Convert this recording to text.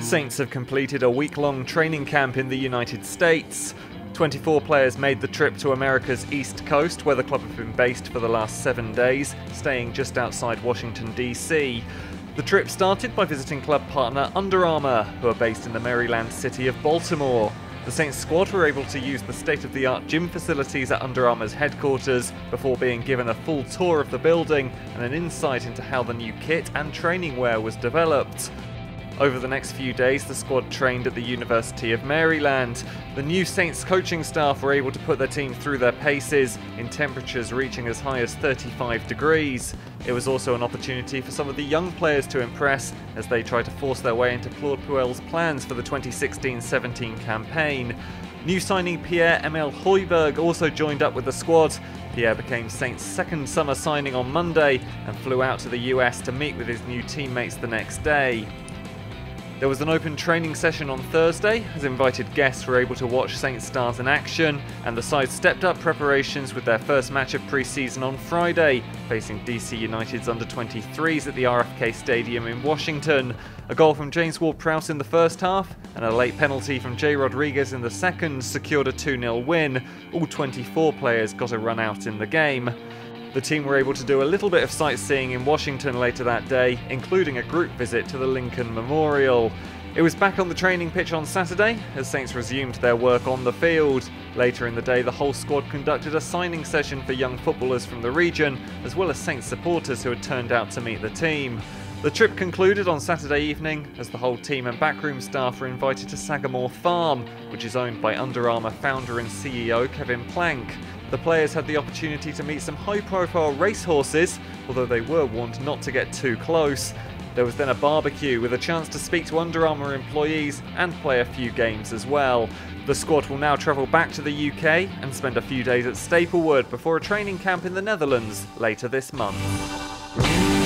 Saints have completed a week-long training camp in the United States. 24 players made the trip to America's East Coast, where the club have been based for the last 7 days, staying just outside Washington, D.C. The trip started by visiting club partner Under Armour, who are based in the Maryland city of Baltimore. The Saints squad were able to use the state-of-the-art gym facilities at Under Armour's headquarters before being given a full tour of the building and an insight into how the new kit and training wear was developed. Over the next few days, the squad trained at the University of Maryland. The new Saints coaching staff were able to put their team through their paces, in temperatures reaching as high as 35 degrees. It was also an opportunity for some of the young players to impress as they try to force their way into Claude Puel's plans for the 2016-17 campaign. New signing Pierre-Emile Højbjerg also joined up with the squad. Pierre became Saints' second summer signing on Monday and flew out to the US to meet with his new teammates the next day. There was an open training session on Thursday, as invited guests were able to watch Saints stars in action, and the side stepped up preparations with their first match of pre-season on Friday, facing DC United's under-23s at the RFK Stadium in Washington. A goal from James Ward-Prowse in the first half, and a late penalty from Jay Rodriguez in the second secured a 2-0 win. All 24 players got a run out in the game. The team were able to do a little bit of sightseeing in Washington later that day, including a group visit to the Lincoln Memorial. It was back on the training pitch on Saturday, as Saints resumed their work on the field. Later in the day, the whole squad conducted a signing session for young footballers from the region, as well as Saints supporters who had turned out to meet the team. The trip concluded on Saturday evening, as the whole team and backroom staff were invited to Sagamore Farm, which is owned by Under Armour founder and CEO Kevin Plank. The players had the opportunity to meet some high-profile racehorses, although they were warned not to get too close. There was then a barbecue with a chance to speak to Under Armour employees and play a few games as well. The squad will now travel back to the UK and spend a few days at Staplewood before a training camp in the Netherlands later this month.